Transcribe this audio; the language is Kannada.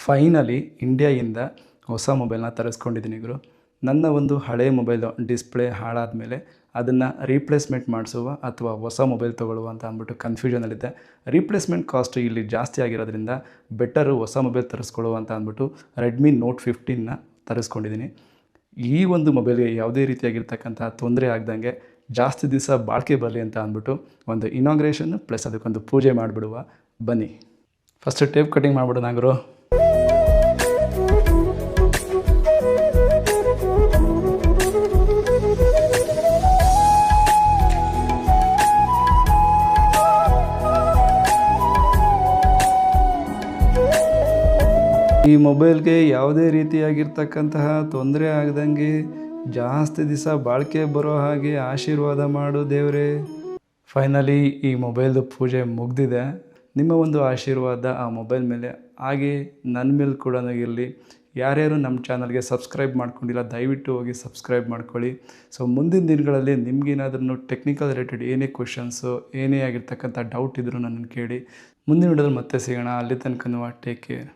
ಫೈನಲಿ ಇಂಡಿಯಾಯಿಂದ ಹೊಸ ಮೊಬೈಲ್ನ ತರಿಸ್ಕೊಂಡಿದ್ದೀನಿ ಗುರು. ನನ್ನ ಒಂದು ಹಳೆಯ ಮೊಬೈಲು ಡಿಸ್ಪ್ಲೇ ಹಾಳಾದಮೇಲೆ ಅದನ್ನು ರೀಪ್ಲೇಸ್ಮೆಂಟ್ ಮಾಡಿಸುವ ಅಥವಾ ಹೊಸ ಮೊಬೈಲ್ ತೊಗೊಳ್ಳುವ ಅಂತ ಅಂದ್ಬಿಟ್ಟು ಕನ್ಫ್ಯೂಷನಲ್ಲಿದ್ದೆ. ರೀಪ್ಲೇಸ್ಮೆಂಟ್ ಕಾಸ್ಟು ಇಲ್ಲಿ ಜಾಸ್ತಿ ಆಗಿರೋದ್ರಿಂದ ಬೆಟರು ಹೊಸ ಮೊಬೈಲ್ ತರಿಸ್ಕೊಳ್ಳುವ ಅಂತ ಅಂದ್ಬಿಟ್ಟು ರೆಡ್ಮಿ ನೋಟ್ 15ನ ತರಿಸ್ಕೊಂಡಿದ್ದೀನಿ. ಈ ಒಂದು ಮೊಬೈಲ್ಗೆ ಯಾವುದೇ ರೀತಿಯಾಗಿರ್ತಕ್ಕಂಥ ತೊಂದರೆ ಆಗ್ದಂಗೆ ಜಾಸ್ತಿ ದಿವಸ ಬಾಳಿಕೆ ಬರಲಿ ಅಂತ ಅಂದ್ಬಿಟ್ಟು ಒಂದು ಇನಾಗ್ರೇಷನ್ ಪ್ಲಸ್ ಅದಕ್ಕೊಂದು ಪೂಜೆ ಮಾಡಿಬಿಡುವ. ಬನ್ನಿ ಫಸ್ಟು ಟೇಪ್ ಕಟಿಂಗ್ ಮಾಡಿಬಿಡೋಣ ಗುರು. ಈ ಮೊಬೈಲ್ಗೆ ಯಾವುದೇ ರೀತಿಯಾಗಿರ್ತಕ್ಕಂತಹ ತೊಂದರೆ ಆಗದಂಗೆ ಜಾಸ್ತಿ ದಿವಸ ಬಾಳಿಕೆ ಬರೋ ಹಾಗೆ ಆಶೀರ್ವಾದ ಮಾಡು ದೇವರೇ. ಫೈನಲಿ ಈ ಮೊಬೈಲ್ದು ಪೂಜೆ ಮುಗಿದಿದೆ. ನಿಮ್ಮ ಒಂದು ಆಶೀರ್ವಾದ ಆ ಮೊಬೈಲ್ ಮೇಲೆ ಹಾಗೆ ನನ್ನ ಮೇಲೆ ಕೂಡ ಇರಲಿ. ಯಾರ್ಯಾರು ನಮ್ಮ ಚಾನಲ್ಗೆ ಸಬ್ಸ್ಕ್ರೈಬ್ ಮಾಡ್ಕೊಂಡಿಲ್ಲ ದಯವಿಟ್ಟು ಹೋಗಿ ಸಬ್ಸ್ಕ್ರೈಬ್ ಮಾಡ್ಕೊಳ್ಳಿ. ಸೊ ಮುಂದಿನ ದಿನಗಳಲ್ಲಿ ನಿಮ್ಗೇನಾದ್ರೂ ಟೆಕ್ನಿಕಲ್ ರಿಲೇಟೆಡ್ ಏನೇ ಕ್ವಶನ್ಸು ಏನೇ ಆಗಿರ್ತಕ್ಕಂಥ ಡೌಟ್ ಇದ್ದರೂ ನನ್ನನ್ನು ಕೇಳಿ. ಮುಂದಿನ ವಿಡಿಯೋದಲ್ಲಿ ಮತ್ತೆ ಸಿಗೋಣ. ಅಲ್ಲಿ ತನಕ ಟೇಕ್ ಕೇರ್.